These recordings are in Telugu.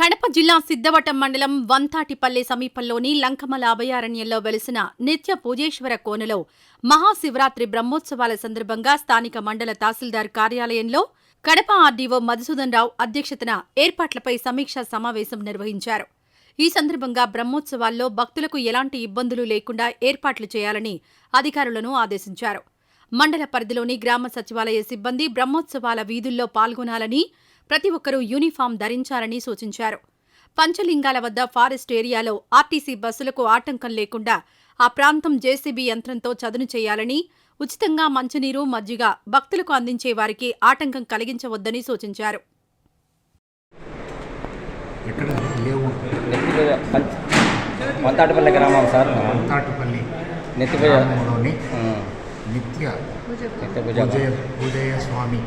కడప జిల్లా సిద్ధవటం మండలం వంతాటిపల్లి సమీపంలోని లంకమల అభయారణ్యంలో వెలిసిన నిత్య పూజేశ్వర కోనలో మహాశివరాత్రి బ్రహ్మోత్సవాల సందర్భంగా స్థానిక మండల తహసీల్దార్ కార్యాలయంలో కడప ఆర్డీఓ మధుసూదన్ రావు అధ్యక్షతన ఏర్పాట్లపై సమీక్షా సమావేశం నిర్వహించారు. ఈ సందర్భంగా బ్రహ్మోత్సవాల్లో భక్తులకు ఎలాంటి ఇబ్బందులు లేకుండా ఏర్పాట్లు చేయాలని అధికారులను ఆదేశించారు. మండల పరిధిలోని గ్రామ సచివాలయ సిబ్బంది బ్రహ్మోత్సవాల వీధుల్లో పాల్గొనాలని, ప్రతి ఒక్కరూ యూనిఫామ్ ధరించాలని సూచించారు. పంచలింగాల వద్ద ఫారెస్ట్ ఏరియాలో ఆర్టీసీ బస్సులకు ఆటంకం లేకుండా ఆ ప్రాంతం జేసీబీ యంత్రంతో చదును చేయాలని, ఉచితంగా మంచినీరు, మజ్జిగ భక్తులకు అందించే వారికి ఆటంకం కలిగించవద్దని సూచించారు. వంతాటిపల్లి గ్రామం సార్. వంతాటిపల్లి గ్రామంలోని నిత్య పూజయ్య స్వామి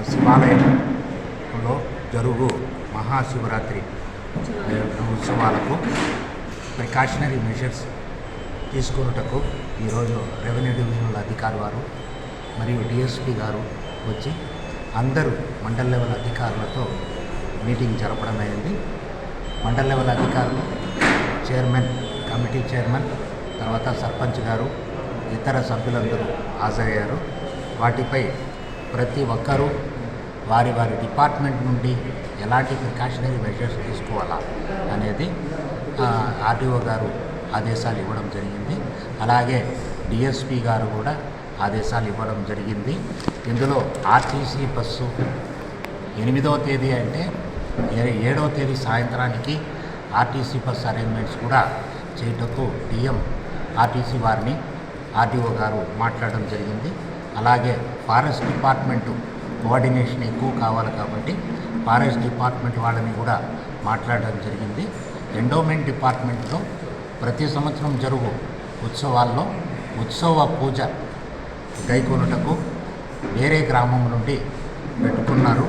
శివాలయంలో జరుగు మహాశివరాత్రి ఉత్సవాలకు ప్రికాషనరీ మెజర్స్ తీసుకున్నటకు ఈరోజు రెవెన్యూ డివిజనల్ అధికారి వారు మరియు డిఎస్పీ గారు వచ్చి అందరూ మండల్ లెవెల్ అధికారులతో మీటింగ్ జరపడం అయింది. మండల్ లెవెల్ అధికారులు, చైర్మన్, కమిటీ చైర్మన్, తర్వాత సర్పంచ్ గారు, ఇతర సభ్యులందరూ హాజరయ్యారు. వాటిపై ప్రతి ఒక్కరూ వారి వారి డిపార్ట్మెంట్ నుండి ఎలాంటి ప్రికాషనరీ మెజర్స్ తీసుకోవాలా అనేది ఆర్డీఓ గారు ఆదేశాలు ఇవ్వడం జరిగింది. అలాగే డిఎస్పీ గారు కూడా ఆదేశాలు ఇవ్వడం జరిగింది. ఇందులో ఆర్టీసీ బస్సు 8వ తేదీ అంటే 7వ తేదీ సాయంత్రానికి ఆర్టీసీ బస్ అరేంజ్మెంట్స్ కూడా చేయటకు డిఎం ఆర్టీసీ వారిని ఆర్డీఓ గారు మాట్లాడడం జరిగింది. అలాగే ఫారెస్ట్ డిపార్ట్మెంటు కోఆర్డినేషన్ ఎక్కువ కావాలి కాబట్టి ఫారెస్ట్ డిపార్ట్మెంట్ వాళ్ళని కూడా మాట్లాడడం జరిగింది. ఎండోమెంట్ డిపార్ట్మెంట్లో ప్రతి సంవత్సరం జరుగు ఉత్సవాల్లో ఉత్సవ పూజ గైకొనుటకు వేరే గ్రామం నుండి పెట్టుకున్నారు.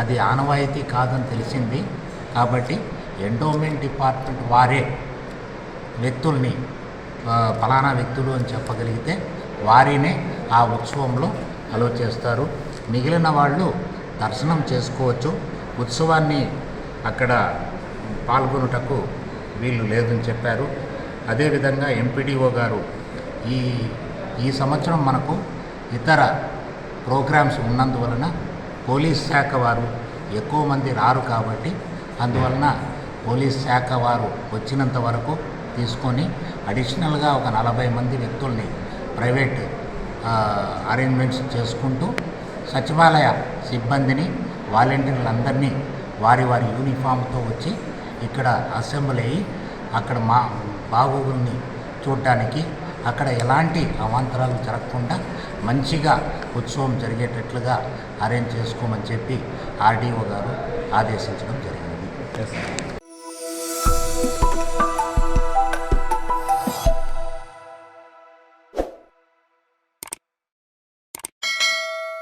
అది ఆనవాయితీ కాదని తెలిసింది. కాబట్టి ఎండోమెంట్ డిపార్ట్మెంట్ వారే వ్యక్తుల్ని ఫలానా వ్యక్తులు అని చెప్పగలిగితే వారినే ఆ ఉత్సవంలో అలో చేస్తారు. మిగిలిన వాళ్ళు దర్శనం చేసుకోవచ్చు. ఉత్సవాన్ని అక్కడ పాల్గొనుటకు వీళ్ళు లేదని చెప్పారు. అదేవిధంగా ఎంపీడీఓ గారు ఈ సంవత్సరం మనకు ఇతర ప్రోగ్రామ్స్ ఉన్నందువలన పోలీస్ శాఖ వారు ఎక్కువ మంది రారు కాబట్టి అందువలన పోలీస్ శాఖ వారు వచ్చినంత వరకు తీసుకొని అడిషనల్గా ఒక 40 మంది వ్యక్తుల్ని ప్రైవేట్ అరేంజ్మెంట్స్ చేసుకుంటూ సచివాలయ సిబ్బందిని, వాలంటీర్లందరినీ వారి వారి యూనిఫామ్తో వచ్చి ఇక్కడ అసెంబ్లీ అయ్యి అక్కడ మా బాగోగుల్ని చూడటానికి, అక్కడ ఎలాంటి అవాంతరాలు జరగకుండా మంచిగా ఉత్సవం జరిగేటట్లుగా అరేంజ్ చేసుకోమని చెప్పి ఆర్డీఓ గారు ఆదేశించడం జరిగింది.